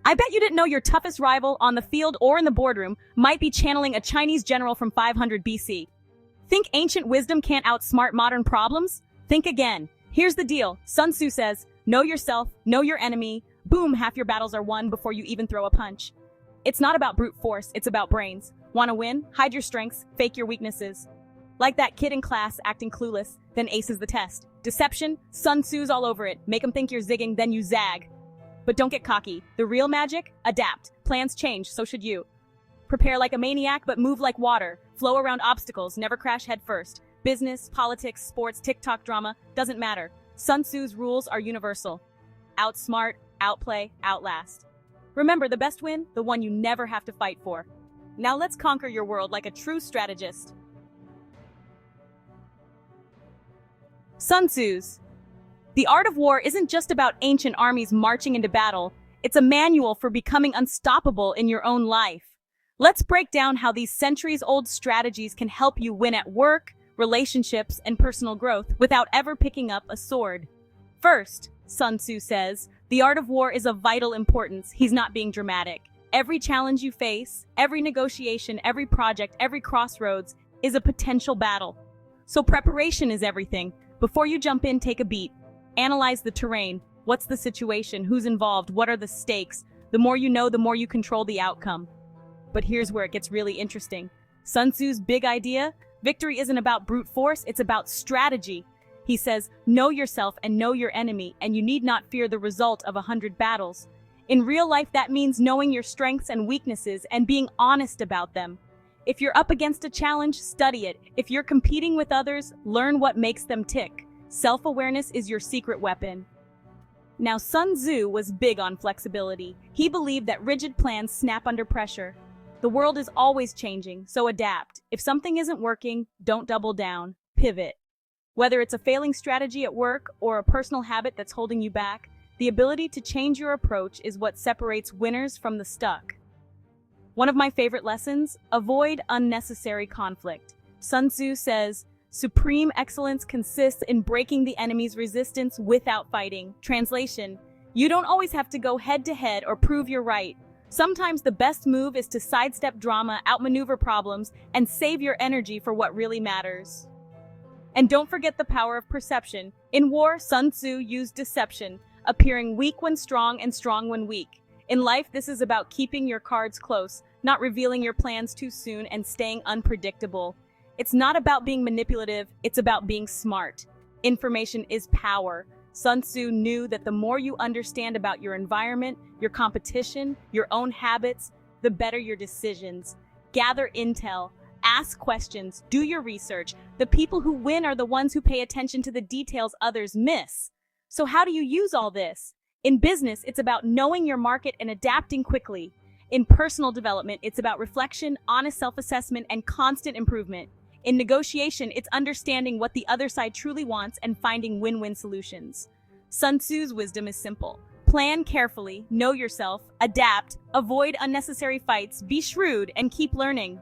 I bet you didn't know your toughest rival on the field or in the boardroom might be channeling a Chinese general from 500 BC. Think ancient wisdom can't outsmart modern problems? Think again. Here's the deal. Sun Tzu says, know yourself, know your enemy. Boom, half your battles are won before you even throw a punch. It's not about brute force, it's about brains. Want to win? Hide your strengths, fake your weaknesses. Like that kid in class acting clueless, then aces the test. Deception? Sun Tzu's all over it. Make them think you're zigging, then you zag. But don't get cocky. The real magic? Adapt. Plans change, so should you. Prepare like a maniac, but move like water. Flow around obstacles, never crash head first. Business, politics, sports, TikTok drama, doesn't matter. Sun Tzu's rules are universal. Outsmart, outplay, outlast. Remember, the best win? The one you never have to fight for. Now let's conquer your world like a true strategist. Sun Tzu's. The art of war isn't just about ancient armies marching into battle. It's a manual for becoming unstoppable in your own life. Let's break down how these centuries-old strategies can help you win at work, relationships, and personal growth without ever picking up a sword. First, Sun Tzu says, the art of war is of vital importance. He's not being dramatic. Every challenge you face, every negotiation, every project, every crossroads is a potential battle. So preparation is everything. Before you jump in, take a beat. Analyze the terrain. What's the situation? Who's involved? What are the stakes? The more you know, the more you control the outcome. But here's where it gets really interesting. Sun Tzu's big idea? Victory isn't about brute force, it's about strategy. He says, know yourself and know your enemy, and you need not fear the result of 100 battles. In real life, that means knowing your strengths and weaknesses and being honest about them. If you're up against a challenge, study it. If you're competing with others, learn what makes them tick. Self-awareness is your secret weapon. Now, Sun Tzu was big on flexibility. He believed that rigid plans snap under pressure. The world is always changing, so adapt. If something isn't working, don't double down. Pivot. Whether it's a failing strategy at work or a personal habit that's holding you back, the ability to change your approach is what separates winners from the stuck. One of my favorite lessons, avoid unnecessary conflict. Sun Tzu says, supreme excellence consists in breaking the enemy's resistance without fighting. Translation, you don't always have to go head-to-head or prove you're right. Sometimes the best move is to sidestep drama, outmaneuver problems, and save your energy for what really matters. And don't forget the power of perception. In war, Sun Tzu used deception, appearing weak when strong and strong when weak. In life, this is about keeping your cards close, not revealing your plans too soon, and staying unpredictable. It's not about being manipulative, it's about being smart. Information is power. Sun Tzu knew that the more you understand about your environment, your competition, your own habits, the better your decisions. Gather intel, ask questions, do your research. The people who win are the ones who pay attention to the details others miss. So how do you use all this? In business, it's about knowing your market and adapting quickly. In personal development, it's about reflection, honest self-assessment, and constant improvement. In negotiation, it's understanding what the other side truly wants and finding win-win solutions. Sun Tzu's wisdom is simple. Plan carefully, know yourself, adapt, avoid unnecessary fights, be shrewd, and keep learning.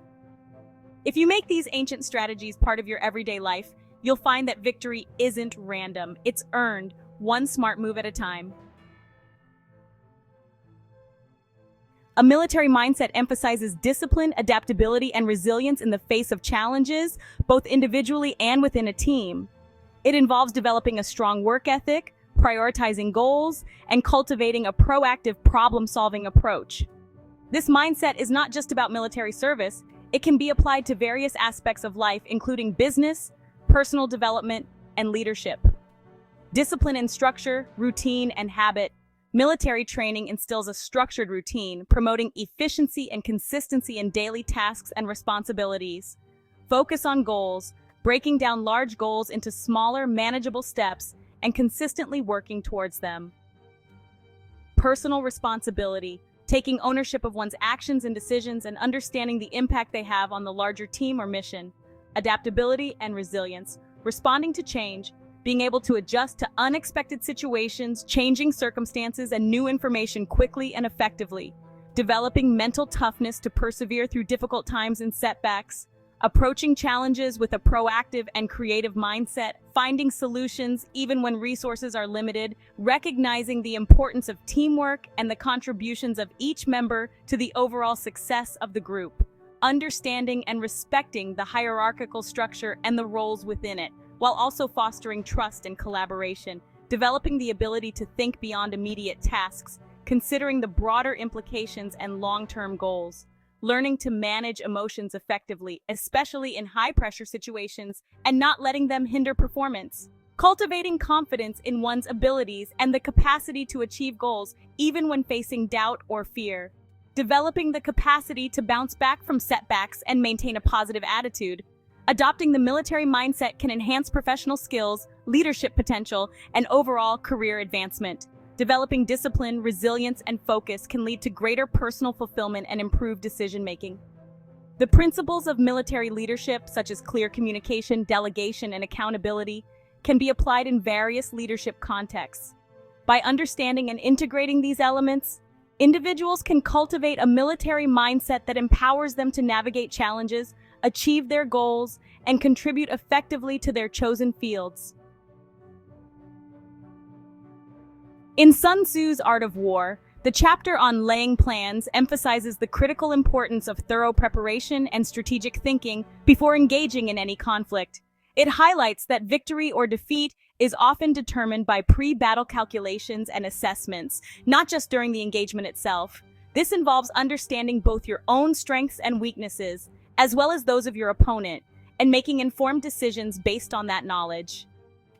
If you make these ancient strategies part of your everyday life, you'll find that victory isn't random. It's earned, one smart move at a time. A military mindset emphasizes discipline, adaptability, and resilience in the face of challenges, both individually and within a team. It involves developing a strong work ethic, prioritizing goals, and cultivating a proactive problem-solving approach. This mindset is not just about military service. It can be applied to various aspects of life, including business, personal development, and leadership. Discipline and structure, routine, and habit. Military training instills a structured routine, promoting efficiency and consistency in daily tasks and responsibilities. Focus on goals, breaking down large goals into smaller, manageable steps, and consistently working towards them. Personal responsibility, taking ownership of one's actions and decisions and understanding the impact they have on the larger team or mission. Adaptability and resilience, responding to change, being able to adjust to unexpected situations, changing circumstances, and new information quickly and effectively. Developing mental toughness to persevere through difficult times and setbacks. approaching challenges with a proactive and creative mindset, finding solutions even when resources are limited, recognizing the importance of teamwork and the contributions of each member to the overall success of the group, understanding and respecting the hierarchical structure and the roles within it, while also fostering trust and collaboration, developing the ability to think beyond immediate tasks, considering the broader implications and long-term goals, learning to manage emotions effectively, especially in high-pressure situations, and not letting them hinder performance. Cultivating confidence in one's abilities and the capacity to achieve goals, even when facing doubt or fear. Developing the capacity to bounce back from setbacks and maintain a positive attitude. Adopting the military mindset can enhance professional skills, leadership potential, and overall career advancement. Developing discipline, resilience, and focus can lead to greater personal fulfillment and improved decision-making. The principles of military leadership, such as clear communication, delegation, and accountability, can be applied in various leadership contexts. By understanding and integrating these elements, individuals can cultivate a military mindset that empowers them to navigate challenges, achieve their goals, and contribute effectively to their chosen fields. In Sun Tzu's Art of War, the chapter on laying plans emphasizes the critical importance of thorough preparation and strategic thinking before engaging in any conflict. It highlights that victory or defeat is often determined by pre-battle calculations and assessments, not just during the engagement itself. This involves understanding both your own strengths and weaknesses, as well as those of your opponent, and making informed decisions based on that knowledge.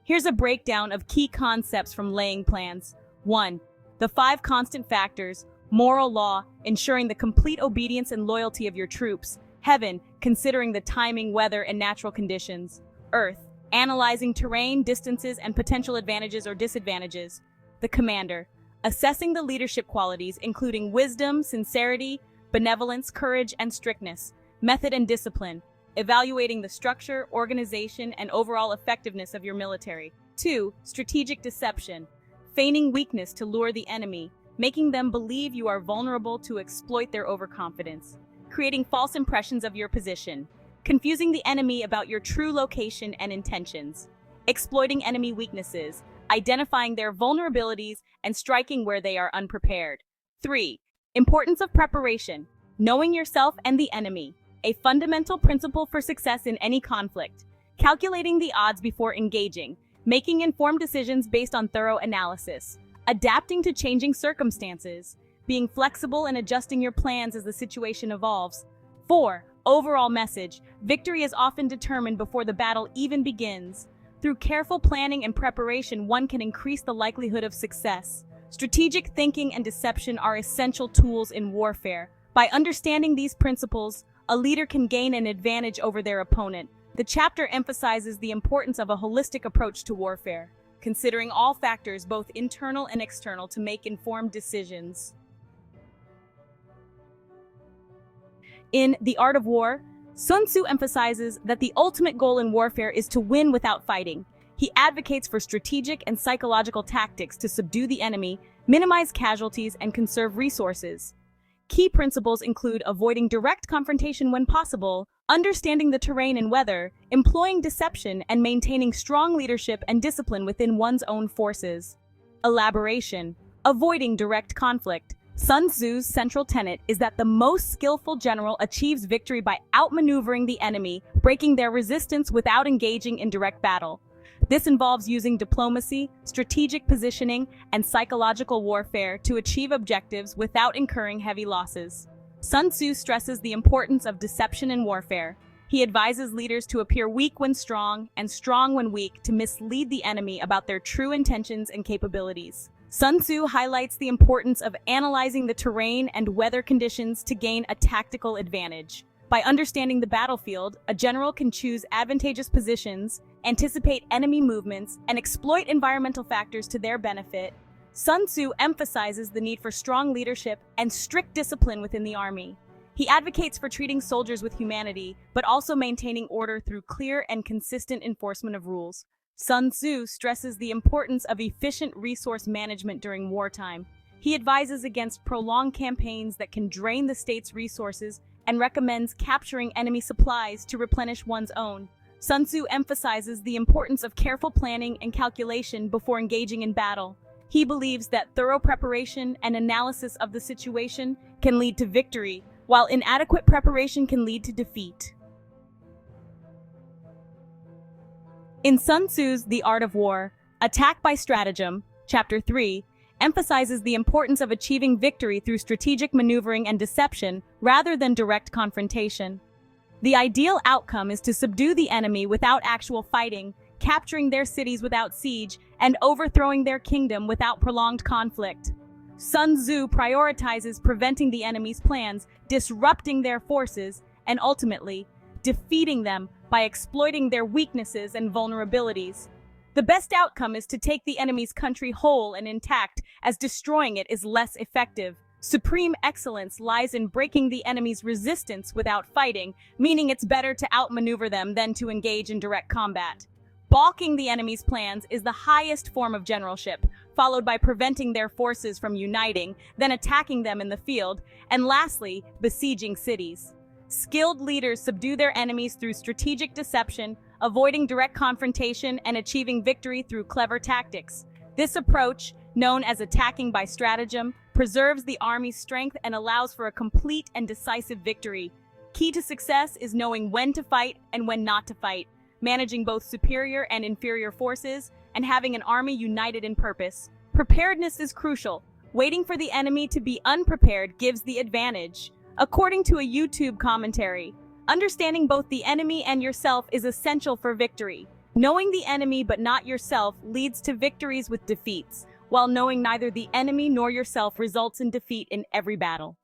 Here's a breakdown of key concepts from laying plans. 1. The 5 constant factors: moral law, ensuring the complete obedience and loyalty of your troops; heaven, considering the timing, weather, and natural conditions; earth, analyzing terrain, distances, and potential advantages or disadvantages; the commander, assessing the leadership qualities, including wisdom, sincerity, benevolence, courage, and strictness; method and discipline, evaluating the structure, organization, and overall effectiveness of your military; 2. Strategic deception, feigning weakness to lure the enemy, making them believe you are vulnerable to exploit their overconfidence; creating false impressions of your position, confusing the enemy about your true location and intentions; exploiting enemy weaknesses, identifying their vulnerabilities, and striking where they are unprepared. 3. Importance of preparation, knowing yourself and the enemy, a fundamental principle for success in any conflict; calculating the odds before engaging, making informed decisions based on thorough analysis; adapting to changing circumstances, being flexible and adjusting your plans as the situation evolves. 4. Overall message, victory is often determined before the battle even begins. Through careful planning and preparation, one can increase the likelihood of success. Strategic thinking and deception are essential tools in warfare. By understanding these principles, a leader can gain an advantage over their opponent. The chapter emphasizes the importance of a holistic approach to warfare, considering all factors, both internal and external, to make informed decisions. In The Art of War, Sun Tzu emphasizes that the ultimate goal in warfare is to win without fighting. He advocates for strategic and psychological tactics to subdue the enemy, minimize casualties, and conserve resources. Key principles include avoiding direct confrontation when possible, understanding the terrain and weather, employing deception, and maintaining strong leadership and discipline within one's own forces. Elaboration: avoiding direct conflict. Sun Tzu's central tenet is that the most skillful general achieves victory by outmaneuvering the enemy, breaking their resistance without engaging in direct battle. This involves using diplomacy, strategic positioning, and psychological warfare to achieve objectives without incurring heavy losses. Sun Tzu stresses the importance of deception in warfare. He advises leaders to appear weak when strong and strong when weak, to mislead the enemy about their true intentions and capabilities. Sun Tzu highlights the importance of analyzing the terrain and weather conditions to gain a tactical advantage. By understanding the battlefield, a general can choose advantageous positions, anticipate enemy movements, and exploit environmental factors to their benefit. Sun Tzu emphasizes the need for strong leadership and strict discipline within the army. He advocates for treating soldiers with humanity, but also maintaining order through clear and consistent enforcement of rules. Sun Tzu stresses the importance of efficient resource management during wartime. He advises against prolonged campaigns that can drain the state's resources and recommends capturing enemy supplies to replenish one's own. Sun Tzu emphasizes the importance of careful planning and calculation before engaging in battle. He believes that thorough preparation and analysis of the situation can lead to victory, while inadequate preparation can lead to defeat. In Sun Tzu's The Art of War, Attack by Stratagem, Chapter 3, emphasizes the importance of achieving victory through strategic maneuvering and deception rather than direct confrontation. The ideal outcome is to subdue the enemy without actual fighting, capturing their cities without siege, and overthrowing their kingdom without prolonged conflict. Sun Tzu prioritizes preventing the enemy's plans, disrupting their forces, and ultimately, defeating them by exploiting their weaknesses and vulnerabilities. The best outcome is to take the enemy's country whole and intact, as destroying it is less effective. Supreme excellence lies in breaking the enemy's resistance without fighting, meaning it's better to outmaneuver them than to engage in direct combat. Balking the enemy's plans is the highest form of generalship, followed by preventing their forces from uniting, then attacking them in the field, and lastly, besieging cities. Skilled leaders subdue their enemies through strategic deception, avoiding direct confrontation, and achieving victory through clever tactics. This approach, known as attacking by stratagem, preserves the army's strength and allows for a complete and decisive victory. Key to success is knowing when to fight and when not to fight, managing both superior and inferior forces, and having an army united in purpose. Preparedness is crucial. Waiting for the enemy to be unprepared gives the advantage. According to a YouTube commentary, understanding both the enemy and yourself is essential for victory. Knowing the enemy but not yourself leads to victories with defeats, while knowing neither the enemy nor yourself results in defeat in every battle.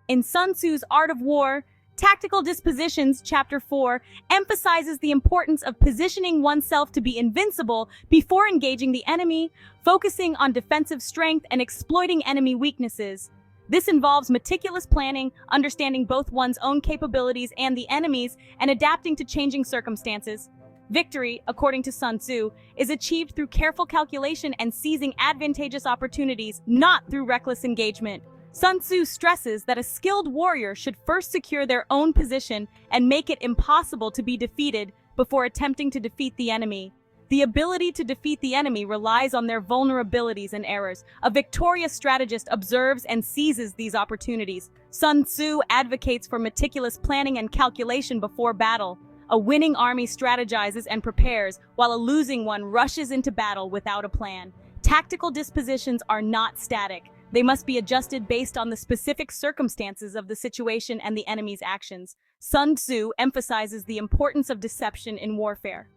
In Sun Tzu's Art of War, Tactical Dispositions, Chapter 4, emphasizes the importance of positioning oneself to be invincible before engaging the enemy, focusing on defensive strength and exploiting enemy weaknesses. This involves meticulous planning, understanding both one's own capabilities and the enemy's, and adapting to changing circumstances. Victory, according to Sun Tzu, is achieved through careful calculation and seizing advantageous opportunities, not through reckless engagement. Sun Tzu stresses that a skilled warrior should first secure their own position and make it impossible to be defeated before attempting to defeat the enemy. The ability to defeat the enemy relies on their vulnerabilities and errors. A victorious strategist observes and seizes these opportunities. Sun Tzu advocates for meticulous planning and calculation before battle. A winning army strategizes and prepares, while a losing one rushes into battle without a plan. Tactical dispositions are not static. They must be adjusted based on the specific circumstances of the situation and the enemy's actions. Sun Tzu emphasizes the importance of deception in warfare.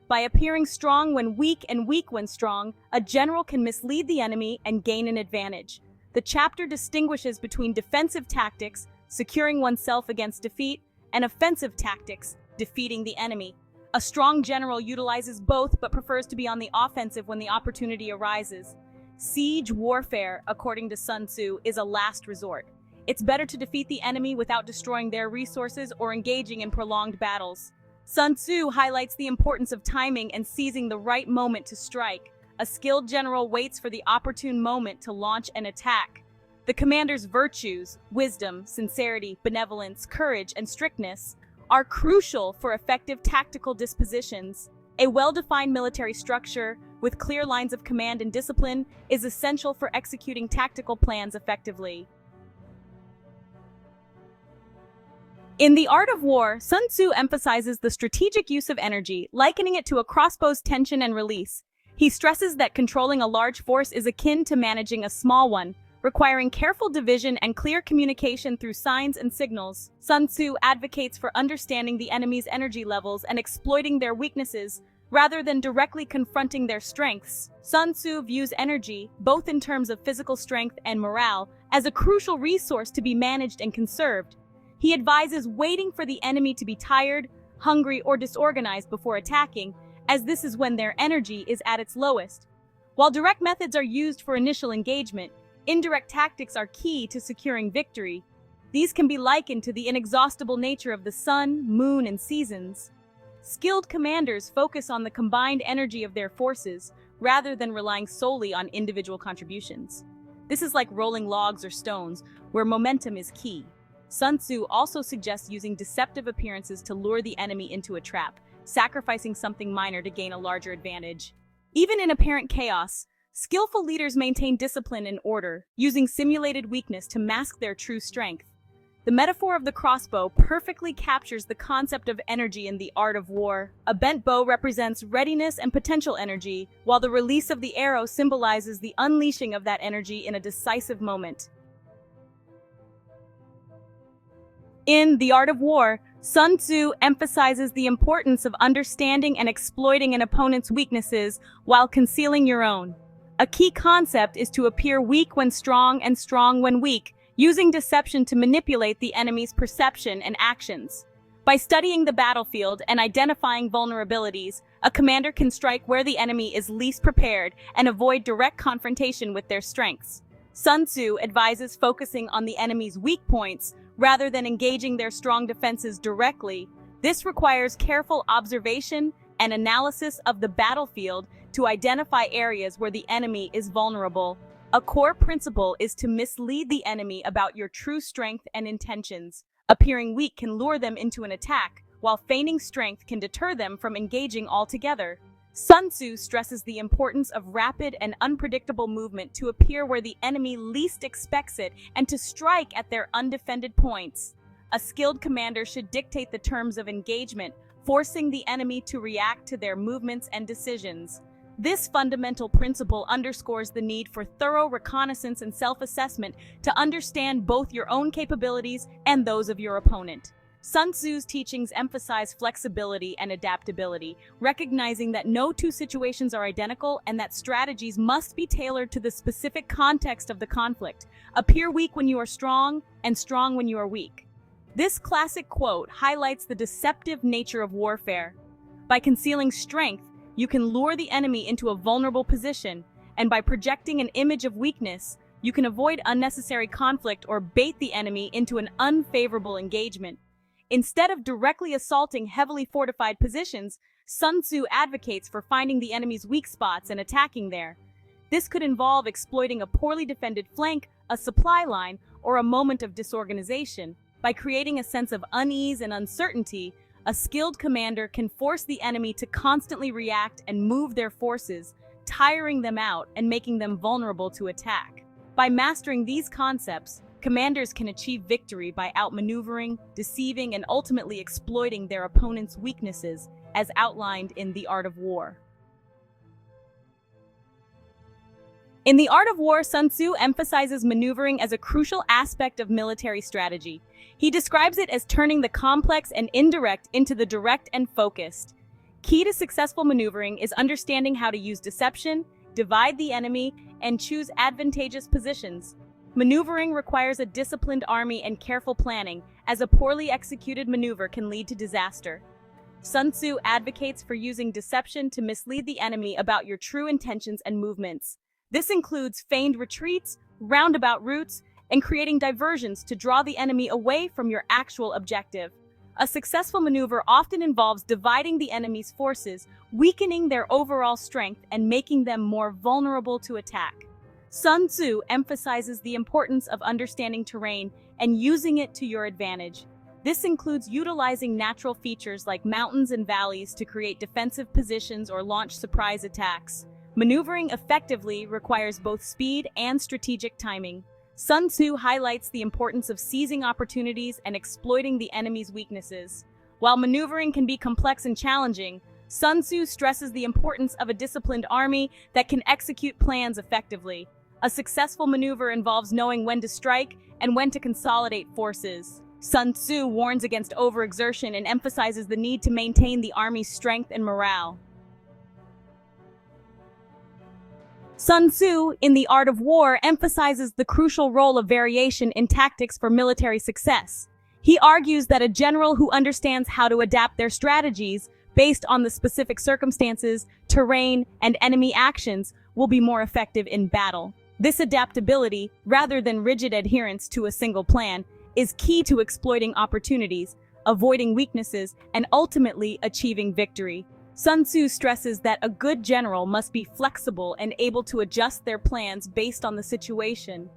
By appearing strong when weak and weak when strong, a general can mislead the enemy and gain an advantage. The chapter distinguishes between defensive tactics, securing oneself against defeat, and offensive tactics, defeating the enemy. A strong general utilizes both but prefers to be on the offensive when the opportunity arises. Siege warfare, according to Sun Tzu, is a last resort. It's better to defeat the enemy without destroying their resources or engaging in prolonged battles. Sun Tzu highlights the importance of timing and seizing the right moment to strike. A skilled general waits for the opportune moment to launch an attack. The commander's virtues, wisdom, sincerity, benevolence, courage, and strictness, are crucial for effective tactical dispositions. A well-defined military structure, with clear lines of command and discipline, is essential for executing tactical plans effectively. In The Art of War, Sun Tzu emphasizes the strategic use of energy, likening it to a crossbow's tension and release. He stresses that controlling a large force is akin to managing a small one, requiring careful division and clear communication through signs and signals. Sun Tzu advocates for understanding the enemy's energy levels and exploiting their weaknesses, rather than directly confronting their strengths. Sun Tzu views energy, both in terms of physical strength and morale, as a crucial resource to be managed and conserved. He advises waiting for the enemy to be tired, hungry, or disorganized before attacking, as this is when their energy is at its lowest. While direct methods are used for initial engagement, indirect tactics are key to securing victory. These can be likened to the inexhaustible nature of the sun, moon, and seasons. Skilled commanders focus on the combined energy of their forces, rather than relying solely on individual contributions. This is like rolling logs or stones, where momentum is key. Sun Tzu also suggests using deceptive appearances to lure the enemy into a trap, sacrificing something minor to gain a larger advantage. Even in apparent chaos, skillful leaders maintain discipline and order, using simulated weakness to mask their true strength. The metaphor of the crossbow perfectly captures the concept of energy in the art of war. A bent bow represents readiness and potential energy, while the release of the arrow symbolizes the unleashing of that energy in a decisive moment. In The Art of War, Sun Tzu emphasizes the importance of understanding and exploiting an opponent's weaknesses while concealing your own. A key concept is to appear weak when strong and strong when weak, using deception to manipulate the enemy's perception and actions. By studying the battlefield and identifying vulnerabilities, a commander can strike where the enemy is least prepared and avoid direct confrontation with their strengths. Sun Tzu advises focusing on the enemy's weak points rather than engaging their strong defenses directly. This requires careful observation and analysis of the battlefield to identify areas where the enemy is vulnerable. A core principle is to mislead the enemy about your true strength and intentions. Appearing weak can lure them into an attack, while feigning strength can deter them from engaging altogether. Sun Tzu stresses the importance of rapid and unpredictable movement to appear where the enemy least expects it and to strike at their undefended points. A skilled commander should dictate the terms of engagement, forcing the enemy to react to their movements and decisions. This fundamental principle underscores the need for thorough reconnaissance and self-assessment to understand both your own capabilities and those of your opponent. Sun Tzu's teachings emphasize flexibility and adaptability, recognizing that no two situations are identical and that strategies must be tailored to the specific context of the conflict. Appear weak when you are strong, and strong when you are weak. This classic quote highlights the deceptive nature of warfare. By concealing strength, you can lure the enemy into a vulnerable position, and by projecting an image of weakness, you can avoid unnecessary conflict or bait the enemy into an unfavorable engagement. Instead of directly assaulting heavily fortified positions, Sun Tzu advocates for finding the enemy's weak spots and attacking there. This could involve exploiting a poorly defended flank, a supply line, or a moment of disorganization. By creating a sense of unease and uncertainty, a skilled commander can force the enemy to constantly react and move their forces, tiring them out and making them vulnerable to attack. By mastering these concepts, commanders can achieve victory by outmaneuvering, deceiving, and ultimately exploiting their opponent's weaknesses, as outlined in The Art of War. In The Art of War, Sun Tzu emphasizes maneuvering as a crucial aspect of military strategy. He describes it as turning the complex and indirect into the direct and focused. Key to successful maneuvering is understanding how to use deception, divide the enemy, and choose advantageous positions. Maneuvering requires a disciplined army and careful planning, as a poorly executed maneuver can lead to disaster. Sun Tzu advocates for using deception to mislead the enemy about your true intentions and movements. This includes feigned retreats, roundabout routes, and creating diversions to draw the enemy away from your actual objective. A successful maneuver often involves dividing the enemy's forces, weakening their overall strength, and making them more vulnerable to attack. Sun Tzu emphasizes the importance of understanding terrain and using it to your advantage. This includes utilizing natural features like mountains and valleys to create defensive positions or launch surprise attacks. Maneuvering effectively requires both speed and strategic timing. Sun Tzu highlights the importance of seizing opportunities and exploiting the enemy's weaknesses. While maneuvering can be complex and challenging, Sun Tzu stresses the importance of a disciplined army that can execute plans effectively. A successful maneuver involves knowing when to strike and when to consolidate forces. Sun Tzu warns against overexertion and emphasizes the need to maintain the army's strength and morale. Sun Tzu, in The Art of War, emphasizes the crucial role of variation in tactics for military success. He argues that a general who understands how to adapt their strategies based on the specific circumstances, terrain, and enemy actions will be more effective in battle. This adaptability, rather than rigid adherence to a single plan, is key to exploiting opportunities, avoiding weaknesses, and ultimately achieving victory. Sun Tzu stresses that a good general must be flexible and able to adjust their plans based on the situation.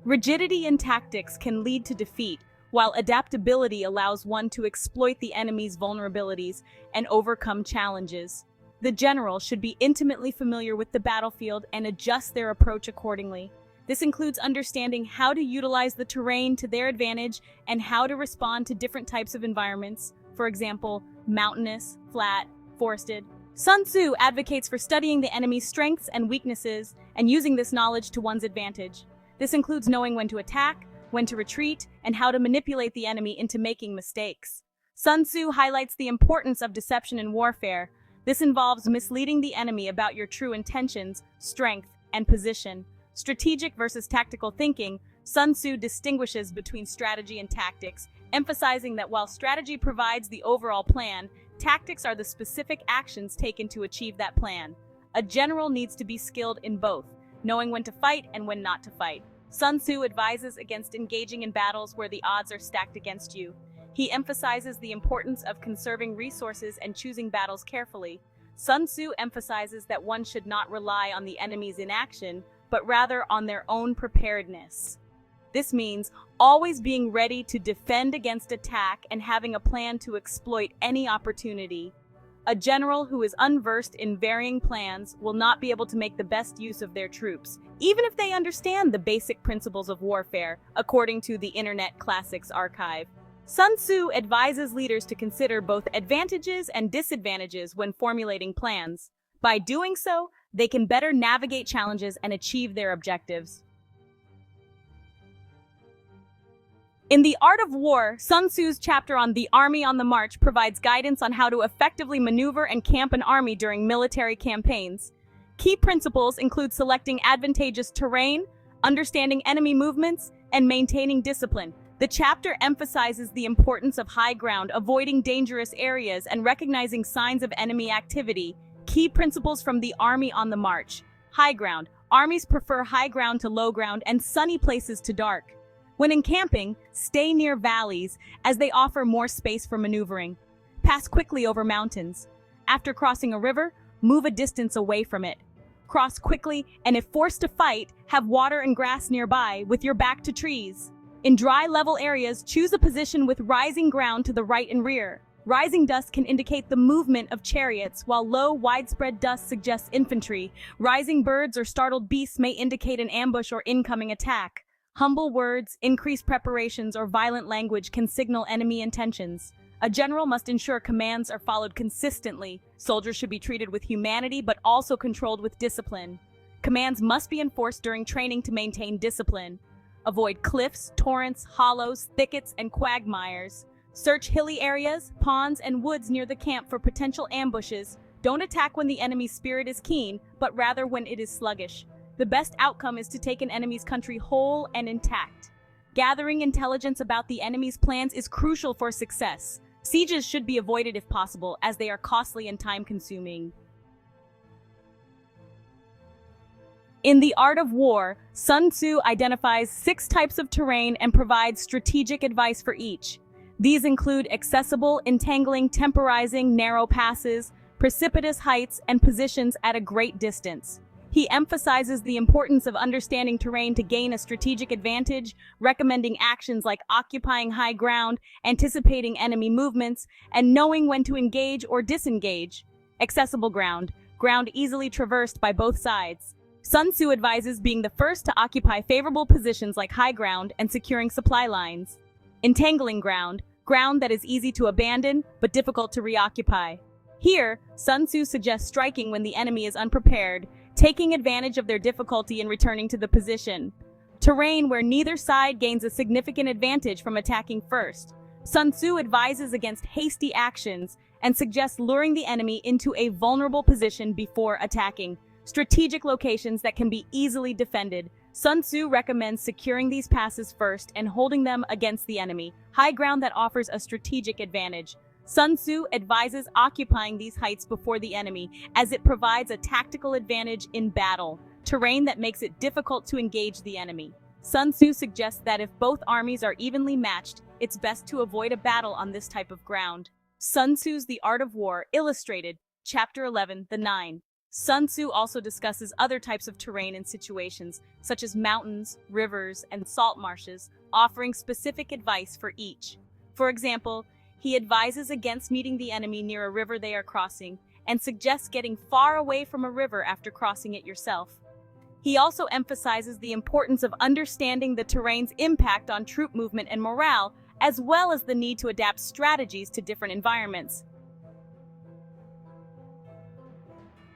Rigidity in tactics can lead to defeat, while adaptability allows one to exploit the enemy's vulnerabilities and overcome challenges. The general should be intimately familiar with the battlefield and adjust their approach accordingly. This includes understanding how to utilize the terrain to their advantage and how to respond to different types of environments, for example, mountainous, flat, forested. Sun Tzu advocates for studying the enemy's strengths and weaknesses and using this knowledge to one's advantage. This includes knowing when to attack, when to retreat, and how to manipulate the enemy into making mistakes. Sun Tzu highlights the importance of deception in warfare. This involves misleading the enemy about your true intentions, strength, and position. Strategic versus tactical thinking, Sun Tzu distinguishes between strategy and tactics, emphasizing that while strategy provides the overall plan, tactics are the specific actions taken to achieve that plan. A general needs to be skilled in both, knowing when to fight and when not to fight. Sun Tzu advises against engaging in battles where the odds are stacked against you. He emphasizes the importance of conserving resources and choosing battles carefully. Sun Tzu emphasizes that one should not rely on the enemy's inaction, but rather on their own preparedness. This means always being ready to defend against attack and having a plan to exploit any opportunity. A general who is unversed in varying plans will not be able to make the best use of their troops, even if they understand the basic principles of warfare, according to the Internet Classics Archive. Sun Tzu advises leaders to consider both advantages and disadvantages when formulating plans. By doing so, they can better navigate challenges and achieve their objectives. In The Art of War, Sun Tzu's chapter on the Army on the March provides guidance on how to effectively maneuver and camp an army during military campaigns. Key principles include selecting advantageous terrain, understanding enemy movements, and maintaining discipline. The chapter emphasizes the importance of high ground, avoiding dangerous areas, and recognizing signs of enemy activity. Key principles from the Army on the March. High ground. Armies prefer high ground to low ground and sunny places to dark. When encamping, stay near valleys as they offer more space for maneuvering. Pass quickly over mountains. After crossing a river, move a distance away from it. Cross quickly, and if forced to fight, have water and grass nearby with your back to trees. In dry, level areas, choose a position with rising ground to the right and rear. Rising dust can indicate the movement of chariots, while low, widespread dust suggests infantry. Rising birds or startled beasts may indicate an ambush or incoming attack. Humble words, increased preparations, or violent language can signal enemy intentions. A general must ensure commands are followed consistently. Soldiers should be treated with humanity, but also controlled with discipline. Commands must be enforced during training to maintain discipline. Avoid cliffs, torrents, hollows, thickets, and quagmires. Search hilly areas, ponds, and woods near the camp for potential ambushes. Don't attack when the enemy's spirit is keen, but rather when it is sluggish. The best outcome is to take an enemy's country whole and intact. Gathering intelligence about the enemy's plans is crucial for success. Sieges should be avoided if possible, as they are costly and time-consuming. In The Art of War, Sun Tzu identifies 6 types of terrain and provides strategic advice for each. These include accessible, entangling, temporizing, narrow passes, precipitous heights, and positions at a great distance. He emphasizes the importance of understanding terrain to gain a strategic advantage, recommending actions like occupying high ground, anticipating enemy movements, and knowing when to engage or disengage. Accessible ground, ground easily traversed by both sides. Sun Tzu advises being the first to occupy favorable positions like high ground and securing supply lines. Entangling ground, ground that is easy to abandon but difficult to reoccupy. Here, Sun Tzu suggests striking when the enemy is unprepared, taking advantage of their difficulty in returning to the position. Terrain where neither side gains a significant advantage from attacking first. Sun Tzu advises against hasty actions and suggests luring the enemy into a vulnerable position before attacking. Strategic locations that can be easily defended. Sun Tzu recommends securing these passes first and holding them against the enemy. High ground that offers a strategic advantage. Sun Tzu advises occupying these heights before the enemy, as it provides a tactical advantage in battle. Terrain that makes it difficult to engage the enemy. Sun Tzu suggests that if both armies are evenly matched, it's best to avoid a battle on this type of ground. Sun Tzu's The Art of War, Illustrated, Chapter 11, The Nine. Sun Tzu also discusses other types of terrain and situations, such as mountains, rivers, and salt marshes, offering specific advice for each. For example, he advises against meeting the enemy near a river they are crossing, and suggests getting far away from a river after crossing it yourself. He also emphasizes the importance of understanding the terrain's impact on troop movement and morale, as well as the need to adapt strategies to different environments.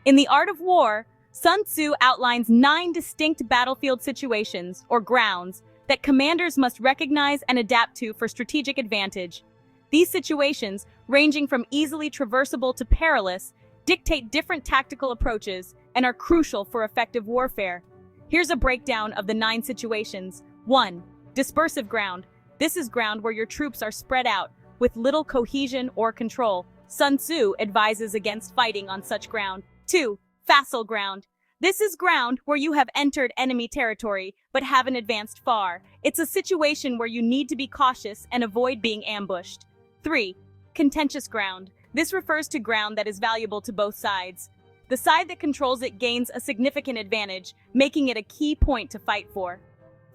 In The Art of War, Sun Tzu outlines 9 distinct battlefield situations, or grounds, that commanders must recognize and adapt to for strategic advantage. These situations, ranging from easily traversable to perilous, dictate different tactical approaches and are crucial for effective warfare. Here's a breakdown of the 9 situations. 1. Dispersive ground. This is ground where your troops are spread out, with little cohesion or control. Sun Tzu advises against fighting on such ground. 2. Facile ground. This is ground where you have entered enemy territory, but haven't advanced far. It's a situation where you need to be cautious and avoid being ambushed. 3. Contentious ground. This refers to ground that is valuable to both sides. The side that controls it gains a significant advantage, making it a key point to fight for.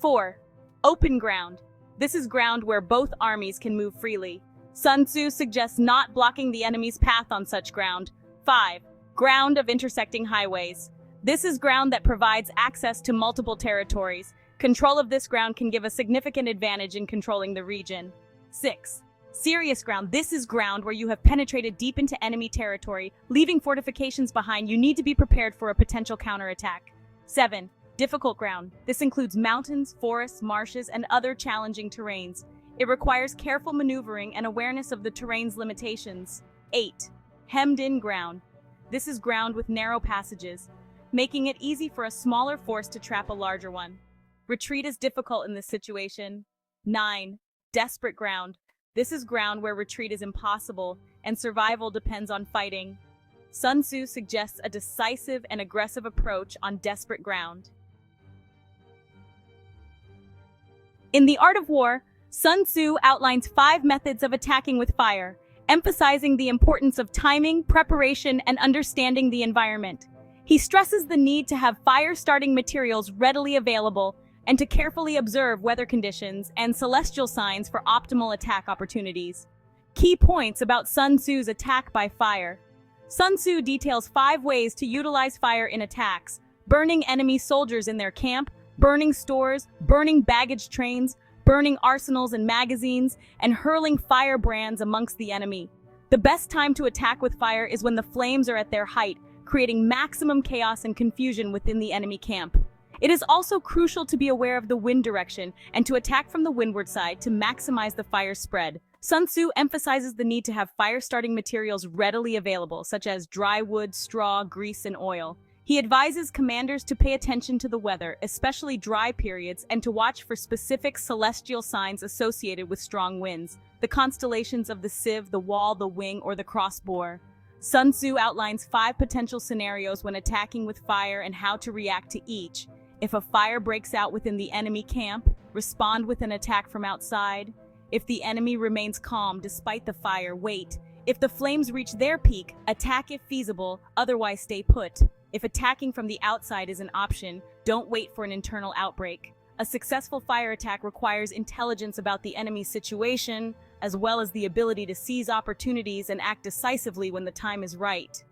4. Open ground. This is ground where both armies can move freely. Sun Tzu suggests not blocking the enemy's path on such ground. 5. Ground of intersecting highways. This is ground that provides access to multiple territories. Control of this ground can give a significant advantage in controlling the region. 6. Serious ground. This is ground where you have penetrated deep into enemy territory, leaving fortifications behind. You need to be prepared for a potential counterattack. 7. Difficult ground. This includes mountains, forests, marshes, and other challenging terrains. It requires careful maneuvering and awareness of the terrain's limitations. 8. Hemmed-in ground. This is ground with narrow passages, making it easy for a smaller force to trap a larger one. Retreat is difficult in this situation. 9. Desperate ground. This is ground where retreat is impossible, and survival depends on fighting. Sun Tzu suggests a decisive and aggressive approach on desperate ground. In The Art of War, Sun Tzu outlines 5 methods of attacking with fire, emphasizing the importance of timing, preparation, and understanding the environment. He stresses the need to have fire-starting materials readily available and to carefully observe weather conditions and celestial signs for optimal attack opportunities. Key points about Sun Tzu's attack by fire. Sun Tzu details 5 ways to utilize fire in attacks: burning enemy soldiers in their camp, burning stores, burning baggage trains, burning arsenals and magazines, and hurling firebrands amongst the enemy. The best time to attack with fire is when the flames are at their height, creating maximum chaos and confusion within the enemy camp. It is also crucial to be aware of the wind direction and to attack from the windward side to maximize the fire spread. Sun Tzu emphasizes the need to have fire-starting materials readily available, such as dry wood, straw, grease, and oil. He advises commanders to pay attention to the weather, especially dry periods, and to watch for specific celestial signs associated with strong winds, the constellations of the sieve, the wall, the wing, or the crossbar. Sun Tzu outlines 5 potential scenarios when attacking with fire and how to react to each. If a fire breaks out within the enemy camp, respond with an attack from outside. If the enemy remains calm despite the fire, wait. If the flames reach their peak, attack if feasible, otherwise stay put. If attacking from the outside is an option, don't wait for an internal outbreak. A successful fire attack requires intelligence about the enemy's situation, as well as the ability to seize opportunities and act decisively when the time is right.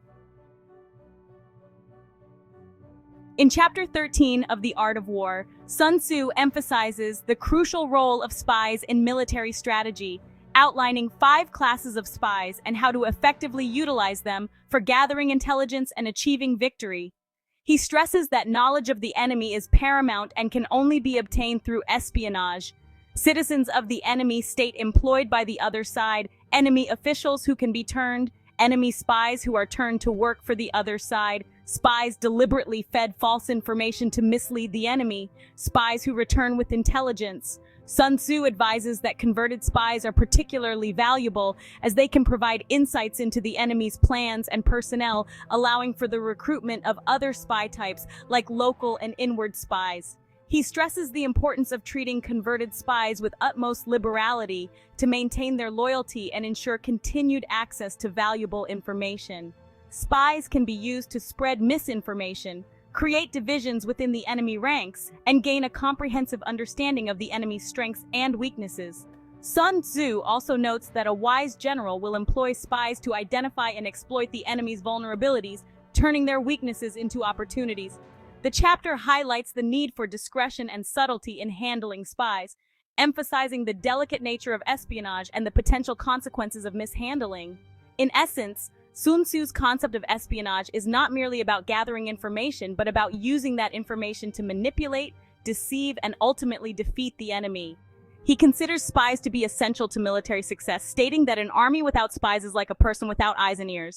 In Chapter 13 of The Art of War, Sun Tzu emphasizes the crucial role of spies in military strategy, outlining 5 classes of spies and how to effectively utilize them for gathering intelligence and achieving victory. He stresses that knowledge of the enemy is paramount and can only be obtained through espionage. Citizens of the enemy state employed by the other side, enemy officials who can be turned, enemy spies who are turned to work for the other side, spies deliberately fed false information to mislead the enemy, spies who return with intelligence. Sun Tzu advises that converted spies are particularly valuable as they can provide insights into the enemy's plans and personnel, allowing for the recruitment of other spy types like local and inward spies. He stresses the importance of treating converted spies with utmost liberality to maintain their loyalty and ensure continued access to valuable information. Spies can be used to spread misinformation, create divisions within the enemy ranks, and gain a comprehensive understanding of the enemy's strengths and weaknesses. Sun Tzu also notes that a wise general will employ spies to identify and exploit the enemy's vulnerabilities, turning their weaknesses into opportunities. The chapter highlights the need for discretion and subtlety in handling spies, emphasizing the delicate nature of espionage and the potential consequences of mishandling. In essence, Sun Tzu's concept of espionage is not merely about gathering information, but about using that information to manipulate, deceive, and ultimately defeat the enemy. He considers spies to be essential to military success, stating that an army without spies is like a person without eyes and ears.